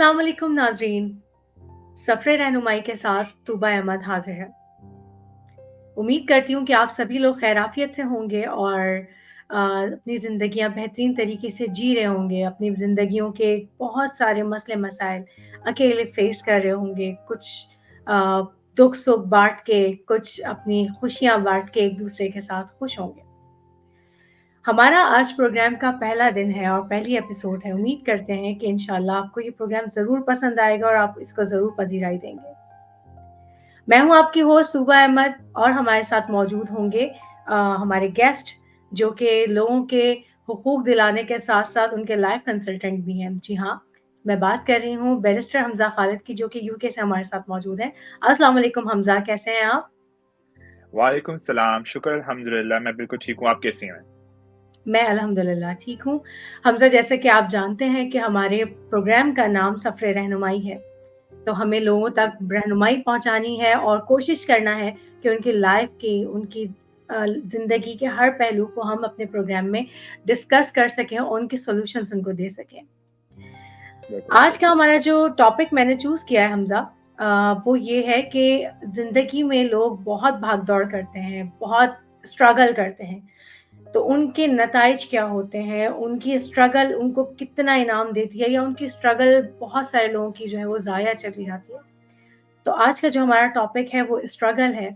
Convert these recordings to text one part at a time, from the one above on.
अस्सलाम वालेकुम नाज़रीन, सफ़रे रहनुमाई के साथ तूबा अहमद हाज़िर है। उम्मीद करती हूँ कि आप सभी लोग खैर-आफ़ियत से होंगे और अपनी ज़िंदगियाँ बेहतरीन तरीके से जी रहे होंगे, अपनी ज़िंदगियों के बहुत सारे मसले-मसाइल अकेले फ़ेस कर रहे होंगे, कुछ अ, दुःख-सुख बाँट के, कुछ अपनी खुशियाँ बाँट के एक-दूसरे के साथ खुश होंगे। हमारा आज प्रोग्राम का पहला दिन है और पहली एपिसोड है। उम्मीद करते हैं कि इंशाल्लाह आपको ये प्रोग्राम ज़रूर पसंद आएगा और आप इसको ज़रूर पज़ीराई देंगे। मैं हूँ आपकी होस्ट तूबा अहमद और हमारे साथ मौजूद होंगे हमारे गेस्ट जो कि लोगों के हुकूक दिलाने के साथ-साथ उनके लाइफ कंसल्टेंट भी हैं। जी हाँ, मैं बात कर रही हूँ बैरिस्टर हमज़ा खालिद की जो कि यूके से हमारे साथ मौजूद हैं। अस्सलाम वालेकुम हमज़ा, कैसे हैं आप? वालेकुम सलाम, शुक्र अल्हम्दुलिल्लाह मैं बिल्कुल ठीक हूँ, आप कैसी हैं? मैं अल्हम्दुलिल्लाह ठीक हूँ। हमज़ा जैसे कि आप जानते हैं कि हमारे प्रोग्राम का नाम सफ़रे रहनुमाई है। तो हमें लोगों तक रहनुमाई पहुँचानी है और कोशिश करना है कि उनकी लाइफ़ की, उनकी ज़िंदगी के हर पहलू को हम अपने प्रोग्राम में डिस्कस कर सकें और उनके सॉल्यूशंस उनको दे सकें। बिल्कुल आज सही। का हमारा जो टॉपिक मैंने चूज़ किया है हमज़ा वो ये है कि ज़िंदगी में लोग बहुत भाग-दौड़ करते हैं, बहुत स्ट्रगल करते हैं। तो उनके नताइज क्या होते हैं, उनकी स्ट्रगल उनको कितना इनाम देती है या उनकी स्ट्रगल बहुत सारे लोगों की जो है वो ज़ाया चली जाती है। तो आज का जो हमारा टॉपिक है वो स्ट्रगल है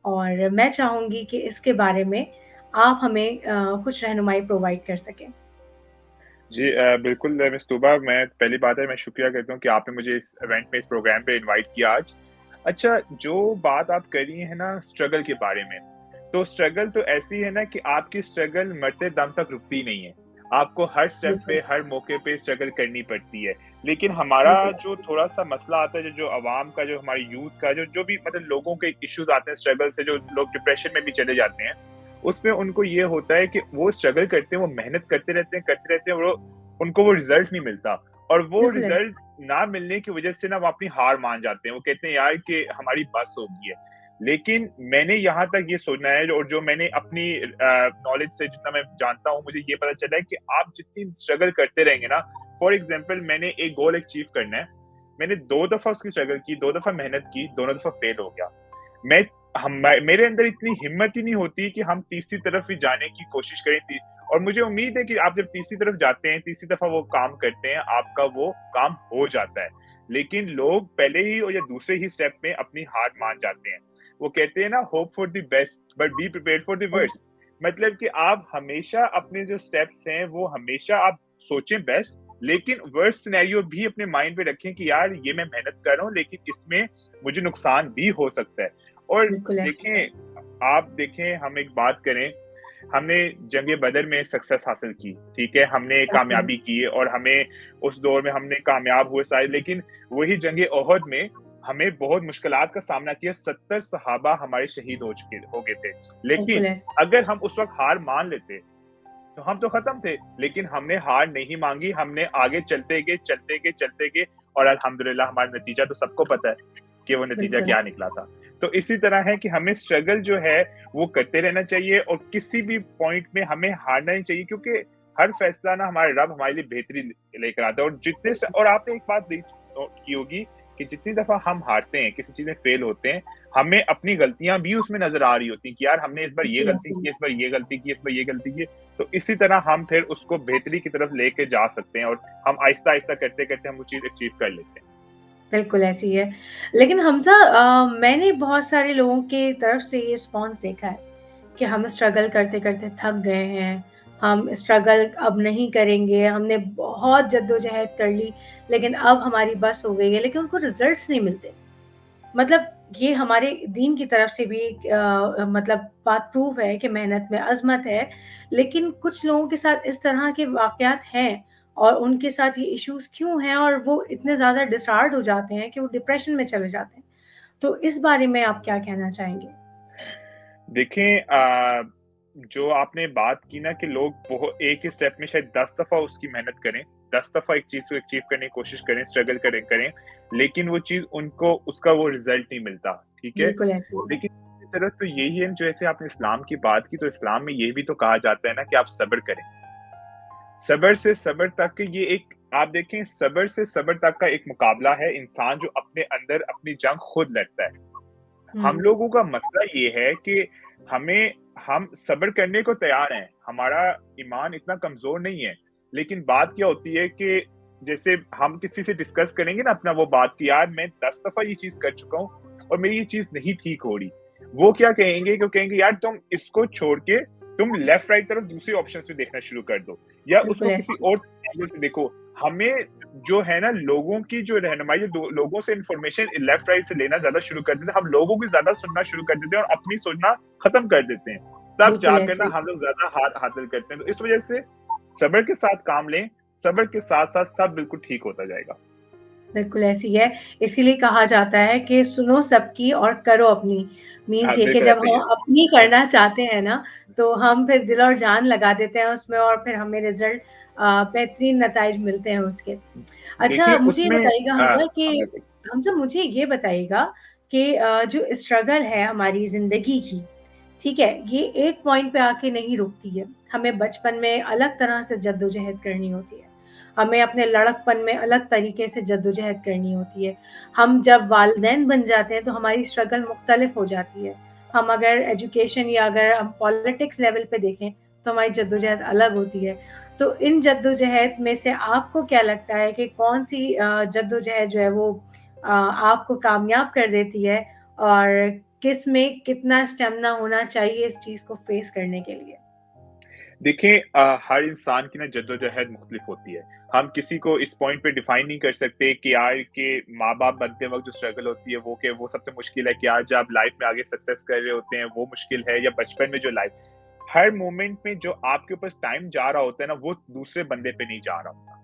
और मैं चाहूँगी कि इसके बारे में आप हमें कुछ रहनुमाई प्रोवाइड कर सकें। जी बिल्कुल मिस तूबा मैं पहली बात है मैं शुक्रिया करता हूँ कि आपने मुझे इस इवेंट में, इस प्रोग्राम पे इनवाइट किया आज। अच्छा, जो बात आप कर रही हैं ना स्ट्रगल के बारे में, तो स्ट्रगल तो ऐसी है ना कि आपकी स्ट्रगल मरते दम तक रुकती नहीं है। आपको हर स्टेप पे, बिल्कुल, हर मौके पे स्ट्रगल करनी पड़ती है। लेकिन हमारा बिल्कुल, जो थोड़ा-सा मसला आता है, जो अवाम का, जो हमारी यूथ का, जो भी मतलब लोगों के इश्यूज़ आते हैं स्ट्रगल से, जो लोग डिप्रेशन में भी चले जाते हैं, उसमें उनको ये होता है कि वो स्ट्रगल करते हैं, वो मेहनत करते रहते हैं, उनको वो रिज़ल्ट नहीं मिलता और वो बिल्कुल रिज़ल्ट ऐसा ना मिलने की वज़ह से ना वो अपनी हार मान जाते हैं। वो कहते हैं यार कि हमारी बस हो गई है। लेकिन मैंने यहाँ तक ये सुना है और जो मैंने अपनी नॉलेज से जितना मैं जानता हूँ, मुझे ये पता चला है कि आप जितनी स्ट्रगल करते रहेंगे ना, फॉर एग्ज़ाम्पल मैंने एक गोल अचीव करना है, मैंने 2 दफ़ा उसकी स्ट्रगल की, 2 दफ़ा मेहनत की, दोनों दफ़ा फेल हो गया। मैं हम मेरे अंदर इतनी हिम्मत ही नहीं होती कि हम तीसरी तरफ भी जाने की कोशिश करें और मुझे उम्मीद है कि आप जब तीसरी तरफ जाते हैं, तीसरी दफ़ा वो काम करते हैं, आपका वो काम हो जाता है। लेकिन लोग पहले ही और या दूसरे ही स्टेप में अपनी हार मान जाते हैं। वो कहते हैं ना hope for the best but be prepared for the बिल्कुल, वर्स्ट। मतलब कि आप हमेशा अपने जो स्टेप्स हैं, वो हमेशा आप सोचें बेस्ट, लेकिन वर्स्ट सिनेरियो भी अपने माइंड में रखें कि यार ये मैं मेहनत कर रहा हूँ, लेकिन इसमें मुझे नुकसान भी हो सकता है। और बिल्कुल ऐसा है। देखें, आप देखें, हम एक बात करें, हमने जंग बदर में सक्सेस हासिल की, ठीक है? हमने बिल्कुल, कामयाबी की और हमें उस दौर में हमने कामयाब हुए सारे, लेकिन वही जंग ओहद में हमें बहुत मुश्किलात का सामना किया, 70 सहाबा हमारे शहीद हो गए थे। बिल्कुल लेकिन ऐसा अगर हम उस वक़्त हार मान लेते, तो हम तो खत्म थे, लेकिन हमने हार नहीं माँगी, हमने आगे चलते गए और अल्हम्दुलिल्लाह हमारा नतीजा तो सबको पता है कि वो नतीजा बिल्कुल, क्या निकला था। तो इसी तरह है कि हमें स्ट्रगल जो है वो करते रहना चाहिए और किसी भी पॉइंट में हमें हारना नहीं चाहिए, क्योंकि हर फैसला ना हमारे रब हमारे लिए बेहतरी लेकर आता है और और आपने एक बात नोट की होगी कि जितनी दफ़ा हम हारते हैं, किसी चीज़ में फेल होते हैं, हमें अपनी गलतियाँ भी उसमें नज़र आ रही होती हैं कि यार हमने इस बार ये बिल्कुल गलती ऐसा की, है। इस बार ये गलती की, इस बार ये गलती की। तो इसी तरह हम फिर उसको बेहतरी की तरफ लेके जा सकते हैं और हम आहिस्ता-आहिस्ता करते-करते हम वो चीज़ अचीव कर लेते हैं। बिल्कुल ऐसी है। लेकिन हमज़ा मैंने बहुत सारे लोगों की तरफ से ये रिस्पॉन्स देखा है कि हम स्ट्रगल करते-करते थक गए हैं, हम स्ट्रगल अब नहीं करेंगे, हमने बहुत जद्दोजहद कर ली, लेकिन अब हमारी बस हो गई है, लेकिन उनको रिज़ल्ट्स नहीं मिलते। मतलब ये हमारे दीन की तरफ से भी एक मतलब बात प्रूव है कि मेहनत में अज़मत है, लेकिन कुछ लोगों के साथ इस तरह के वाक़यात हैं और उनके साथ ये इश्यूज़ क्यों हैं और वो इतने ज़्यादा डिसहार्ड हो जाते हैं कि वो डिप्रेशन में चले जाते हैं। तो इस बारे में आप क्या कहना चाहेंगे? देखें जो आपने बात की ना कि लोग एक ही स्टेप में शायद 10 दफ़ा उसकी मेहनत करें, 10 दफ़ा एक चीज़ को अचीव करने की कोशिश करें, स्ट्रगल करें, लेकिन वो चीज़ उनको उसका वो रिज़ल्ट नहीं मिलता, ठीक है? बिल्कुल ऐसे ही है। लेकिन दूसरी तरफ तो यही है, जैसे आपने इस्लाम की बात की, तो इस्लाम में ये भी तो कहा जाता है ना कि आप सब्र करें। सब्र से सब्र तक ये एक आप देखें सब्र से सब्र तक का एक मुकाबला है, इंसान जो अपने अंदर अपनी जंग खुद लड़ता है। हम हुँ, लोगों का मसला ये है कि हम सब्र करने को तैयार हैं, हमारा ईमान इतना कमज़ोर नहीं है। लेकिन बात क्या होती है कि जैसे हम किसी से डिस्कस करेंगे ना अपना वो बात कि यार मैं 10 दफ़ा ये चीज़ कर चुका हूँ और मेरी ये चीज़ नहीं ठीक हो रही। वो क्या कहेंगे कि वो कहेंगे यार तुम इसको छोड़ के तुम लेफ्ट राइट तरफ दूसरे ऑप्शंस भी देखना शुरू कर दो या बिल्कुल उसको ऐसे किसी ही और एंगल से देखो। हमें जो है ना लोगों की जो रहनुमाई लोगों से इंफॉर्मेशन लेफ्ट राइट से लेना ज्यादा शुरू कर देते हैं, हम लोगों की ज्यादा सुनना शुरू कर देते हैं और अपनी सोचना खत्म कर देते हैं, तब बिल्कुल जाकर ऐसे ना ही। हम लोग ज्यादा हार हासिल करते हैं। तो इस वजह से सब्र के साथ काम लें, सब्र के साथ साथ सब बिल्कुल ठीक होता जाएगा। बिल्कुल ऐसी है। इसीलिए कहा जाता है कि सुनो सबकी और करो अपनी। मीन्स हाँ ये कि बिल्कुल जब ऐसे ही हम अपनी करना चाहते हैं ना, तो हम फिर दिल और जान लगा देते हैं उसमें और फिर हमें रिज़ल्ट बेहतरीन नताइज मिलते हैं उसके। है। देखिए अच्छा मुझे ये उसमें बताइएगा हमज़ा कि हाँ बिल्कुल। हमज़ा मुझे ये बताइएगा कि जो स्ट्रगल है हमारी ज़िंदगी की, ठीक है? ये एक पॉइंट पे आके नहीं रुकती है। हमें बचपन में अलग तरह से जद्दोजहद करनी होती है। हमें अपने लड़कपन में अलग तरीके से जद्दोजहद करनी होती है। हम जब वालिदैन बन जाते हैं तो हमारी स्ट्रगल मुख्तलिफ हो जाती है। हम अगर एजुकेशन या अगर हम पॉलिटिक्स लेवल पे देखें तो हमारी जद्दोजहद अलग होती है। तो इन जद्दोजहद में से आपको क्या लगता है कि कौन-सी जद्दोजहद जो है वो आपको कामयाब कर देती है और किस में कितना स्टेमिना होना चाहिए इस चीज़ को फेस करने के लिए? देखिए हर इंसान की ना जद्दोजहद मुख्तलिफ होती है। हम किसी को इस पॉइंट पे डिफाइन नहीं कर सकते कि यार के माँ-बाप बनते वक़्त जो स्ट्रगल होती है वो सबसे मुश्किल है, कि आज जब लाइफ में आगे सक्सेस कर रहे होते हैं वो मुश्किल है, या बचपन में जो लाइफ हर मोमेंट में जो आपके ऊपर टाइम जा रहा होता है ना वो दूसरे बंदे पे नहीं जा रहा होता।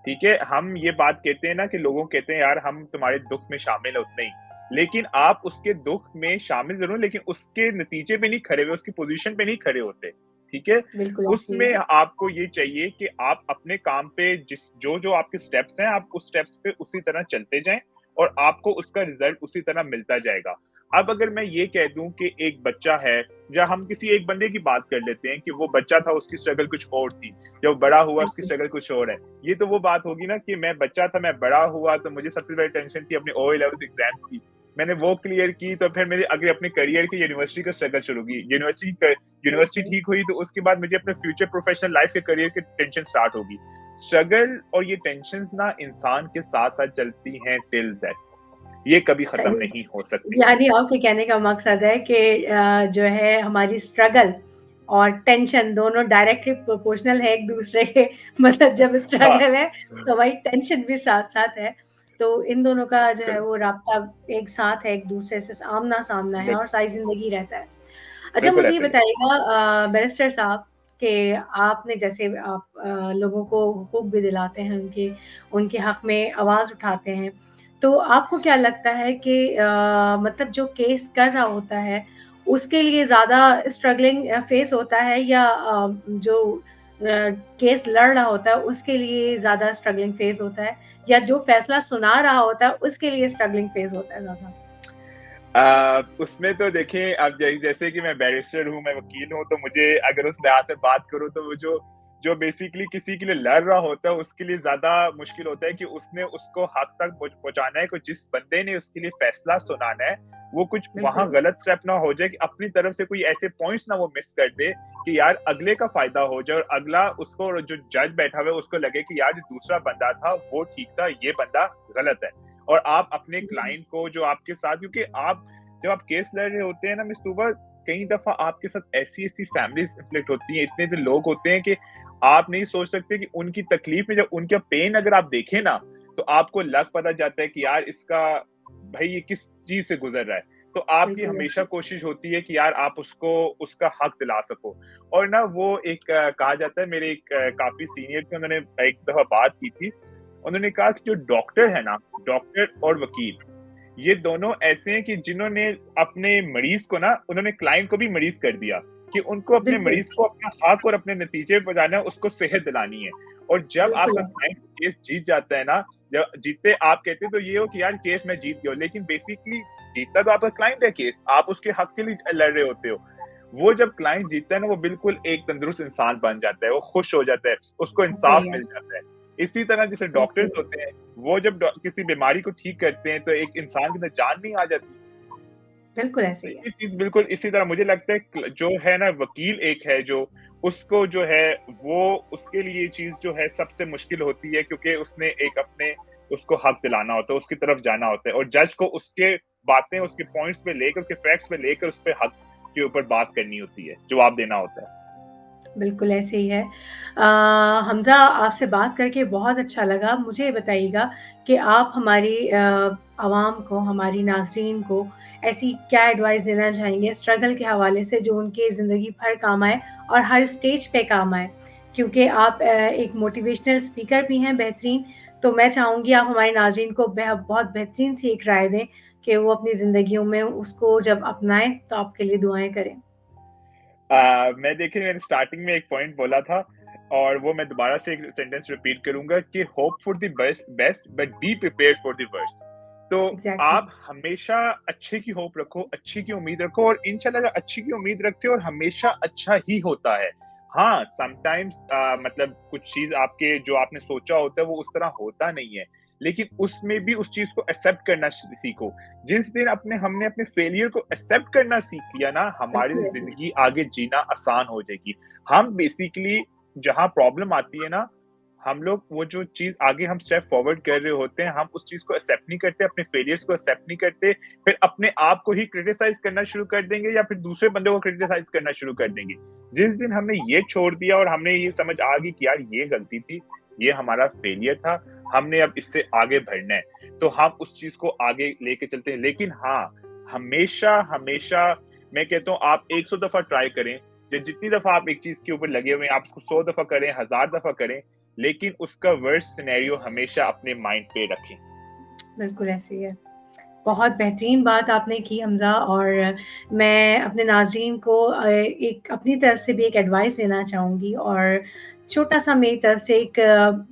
ठीक है? हम ये बात कहते हैं ना कि लोगों कहते हैं यार हम तुम्हारे दुःख में शामिल हैं उतने ही। लेकिन आप उसके दुःख में शामिल ज़रूर, लेकिन उसके नतीजे पे नहीं खड़े हुए, उसकी पोज़ीशन पे नहीं खड़े होते। ठीक है? बिल्कुल ऐसे ही उसमें है। आपको ये चाहिए कि आप अपने काम पे जो आपके स्टेप्स हैं, आप उस स्टेप्स पे उसी तरह चलते जाएँ और आपको उसका रिज़ल्ट उसी तरह मिलता जाएगा। अब अगर मैं ये कह दूँ कि एक बच्चा है, या हम किसी एक बंदे की बात कर लेते हैं कि वो बच्चा था उसकी स्ट्रगल कुछ और थी, जब बड़ा हुआ उसकी बिल्कुल, स्ट्रगल कुछ और है। ये तो वो बात होगी ना कि मैं बच्चा था, मैं बड़ा हुआ तो मुझे सबसे बड़ी टेंशन थी अपने ओए लेवल्स एग्ज़ाम्स की। मैंने वो क्लियर की तो फिर मेरे आगे अपने करियर की यूनिवर्सिटी का स्ट्रगल शुरू की। यूनिवर्सिटी बिल्कुल। ठीक हुई तो उसके बाद मुझे अपने फ्यूचर प्रोफेशनल लाइफ के करियर की टेंशन स्टार्ट होगी। स्ट्रगल और ये टेंशन्स ना इंसान के साथ-साथ चलती हैं टिल डेथ। ये कभी खत्म सही नहीं हो सकती। यानी आपके कहने का मकसद है कि जो है हमारी स्ट्रगल और टेंशन दोनों डायरेक्टली प्रोपोर्शनल है एक-दूसरे के मतलब जब हाँ, स्ट्रगल है तो हमारी टेंशन भी साथ-साथ है। तो इन दोनों का जो है बिल्कुल, वो राब्ता एक साथ है, एक-दूसरे से आमना-सामना है और बिल्कुल, सारी ज़िंदगी रहता है। अच्छा बिल्कुल मुझे ये ऐसा ही है। बताइएगा बैरिस्टर साहब कि आपने जैसे आप लोगों को हुquq भी दिलाते हैं उनके उनके हक़ में आवाज़ उठाते हैं। तो आपको क्या लगता है कि मतलब जो केस कर रहा होता है, उसके लिए ज़्यादा स्ट्रगलिंग फेस होता है या जो केस लड़ रहा होता है, उसके लिए ज़्यादा स्ट्रगलिंग फेस होता है? या जो फैसला सुना रहा होता है, उसके लिए स्ट्रगलिंग फेस होता है ज़्यादा? उसमें तो देखिए अब जैसे कि मैं बैरिस्टर हूँ, मैं वकील हूँ, तो मुझे अगर उस लिहाज से बात करूँ तो वो जो जो बेसिकली किसी के लिए लड़ रहा होता है, उसके लिए ज़्यादा मुश्किल होता है कि उसने उसको हक तक पहुँचाना है, कि जिस बंदे ने उसके लिए फैसला सुनाना है, वो कुछ वहाँ बिल्कुल, गलत स्टेप ना हो जाए कि अपनी तरफ से कोई ऐसे पॉइंट्स ना वो मिस कर दे कि यार अगले का फ़ायदा हो जाए और अगला उसको जो जज बैठा हुआ है, उसको लगे कि यार जो दूसरा बंदा था, वो ठीक था, ये बंदा गलत है। और आप अपने जी, क्लाइंट को जो आपके साथ, क्योंकि आप जब आप केस लड़ रहे होते हैं ना मिस तूबा, कई दफ़ा आपके साथ ऐसी-ऐसी फैमिलीज़ इन्फ्लिक्ट होती हैं, इतने-इतने लोग होते हैं कि आप नहीं सोच सकते कि उनकी तकलीफ में जब उनका पेन अगर आप देखें ना, तो आपको लग पता जाता है कि यार इसका भाई ये किस चीज़ से गुज़र रहा है। तो आपकी बिल्कुल हमेशा ऐसे कोशिश होती है कि यार आप उसको उसका हक दिला सको। और ना वो एक कहा जाता है, मेरे एक काफ़ी सीनियर थे, उन्होंने एक दफ़ा बात की थी। उन्होंने कहा कि जो डॉक्टर है ना, डॉक्टर और वकील, ये दोनों ऐसे हैं कि जिन्होंने अपने मरीज़ को ना, उन्होंने क्लाइंट को भी मरीज़ कर दिया, कि उनको अपने बिल्कुल, मरीज़ को अपना हक और अपने नतीजे बताना है, उसको सेहत दिलानी है। और जब बिल्कुल आपका ऐसे। क्लाइंट केस जीत जाता है ना, जब जीतते आप कहते हो तो ये हो कि यार केस मैं जीत गया हूँ, लेकिन बेसिकली जीतता तो आपका क्लाइंट है केस, आप उसके हक के लिए लड़ रहे होते हो। वो जब क्लाइंट जीतता है ना, वो बिल्कुल एक तंदुरुस्त इंसान बन जाता है, वो खुश हो जाता है, उसको इंसाफ सही है। मिल जाता है। इसी तरह जैसे डॉक्टर्स बिल्कुल, होते हैं, वो जब किसी बीमारी को ठीक करते हैं, तो एक इंसान के अंदर जान नहीं आ जाती। बिल्कुल ऐसे तो ही है। ये चीज़ बिल्कुल इसी तरह मुझे लगता है जो है ना वकील एक है जो उसको जो है वो उसके लिए ये चीज़ जो है सबसे मुश्किल होती है क्योंकि उसने एक अपने उसको हक दिलाना होता है, उसकी तरफ जाना होता है और जज को उसके बातें, उसके पॉइंट्स पे लेकर, उसके फैक्ट्स पे लेकर उस पे हक के ऊपर बात करनी होती है, जवाब देना होता है। बिल्कुल ऐसे ही है। हमज़ा आपसे बात करके बहुत अच्छा लगा। मुझे ये बताइएगा कि आप हमारी आवाम को, हमारी नाज़रीन को ऐसी क्या एडवाइस देना चाहेंगे स्ट्रगल के हवाले से जो उनकी ज़िंदगी भर काम आए और हर स्टेज पे काम आए? क्योंकि आप एक मोटिवेशनल स्पीकर भी हैं बेहतरीन, तो मैं चाहूँगी आप हमारे नाज़रीन को बहुत बेहतरीन सी एक राय दें कि वो अपनी ज़िंदगियों में उसको जब अपनाएँ तो आपके लिए दुआएँ करें। मैं देखिए मैंने स्टार्टिंग में एक पॉइंट बोला था और वो मैं दोबारा से एक सेंटेंस रिपीट करूँगा कि hope for the best best but be prepared for the worst. तो एग्ज़ैक्टली, आप हमेशा अच्छे की होप रखो, अच्छे की उम्मीद रखो और इंशाल्लाह अगर अच्छी की उम्मीद रखते हो और हमेशा अच्छा ही होता है। हाँ, समटाइम्स मतलब कुछ चीज़ आपके जो आपने सोचा होता है वो उस तरह होता नहीं है। लेकिन उसमें भी उस चीज़ को एक्सेप्ट करना सीखो। जिस दिन हमने अपने फेलियर को एक्सेप्ट करना सीख लिया ना, हमारी बिल्कुल ऐसे ही। ज़िंदगी आगे जीना आसान हो जाएगी। हम बेसिकली जहाँ प्रॉब्लम आती है ना, हम लोग वो जो चीज़ आगे हम स्टेप फॉरवर्ड कर रहे होते हैं, हम उस चीज़ को एक्सेप्ट नहीं करते, अपने फेलियर्स को एक्सेप्ट नहीं करते, फिर अपने आप को ही क्रिटिसाइज़ करना शुरू कर देंगे या फिर दूसरे बंदे को क्रिटिसाइज़ करना शुरू कर देंगे। जिस दिन हमने ये छोड़ दिया और हमें ये समझ आ गई कि यार ये गलती थी, ये हमारा फेलियर था, हमने अब इससे आगे बढ़ना है। तो हम उस चीज़ को आगे लेके चलते हैं। लेकिन हाँ, हमेशा मैं कहता हूँ आप 100 दफ़ा ट्राई करें। जितनी दफ़ा आप एक चीज़ के ऊपर लगे हुए हैं, आप उसको 100 दफ़ा करें, 1000 दफ़ा करें, लेकिन उसका वर्स्ट सिनेरियो हमेशा अपने माइंड पे रखें। बिल्कुल ऐसे ही है। बहुत बेहतरीन बात आपने की हमज़ा और मैं अपने नाज़रीन को एक अपनी तरफ से भी एक एडवाइस देना चाहूँगी और छोटा-सा मेरी तरफ से एक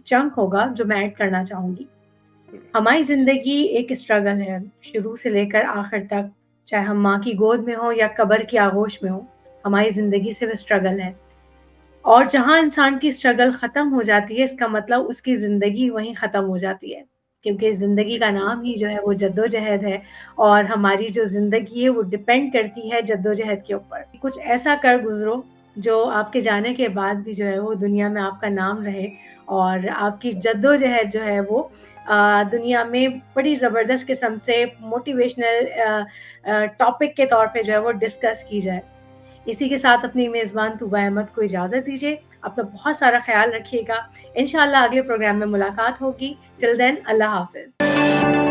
चंक होगा जो मैं ऐड करना चाहूँगी। हमारी ज़िंदगी एक स्ट्रगल है, शुरू से लेकर आखिर तक, चाहे हम माँ की गोद में हों या कब्र की आगोश में हों, हमारी ज़िंदगी सिर्फ़ स्ट्रगल है। और जहाँ इंसान की स्ट्रगल ख़त्म हो जाती है, इसका मतलब उसकी ज़िंदगी वहीं ख़त्म हो जाती है। क्योंकि ज़िंदगी का बिल्कुल, नाम ही जो है वो जद्दोजहद है और हमारी जो ज़िंदगी है वो डिपेंड करती है जद्दोजहद के ऊपर। कुछ ऐसा कर गुज़रो जो आपके जाने के बाद भी जो है वो दुनिया में आपका नाम रहे और आपकी जद्दोजहद जो है वो दुनिया में बड़ी ज़बरदस्त किस्म से मोटिवेशनल टॉपिक के तौर पे जो है वो डिस्कस की जाए। इसी के साथ अपनी मेज़बान तूबा अहमद को इजाज़त दीजिए। अपना बहुत सारा ख़्याल रखिएगा। इंशाअल्लाह अगले प्रोग्राम में मुलाकात होगी। टिल देन अल्लाह हाफ़िज़।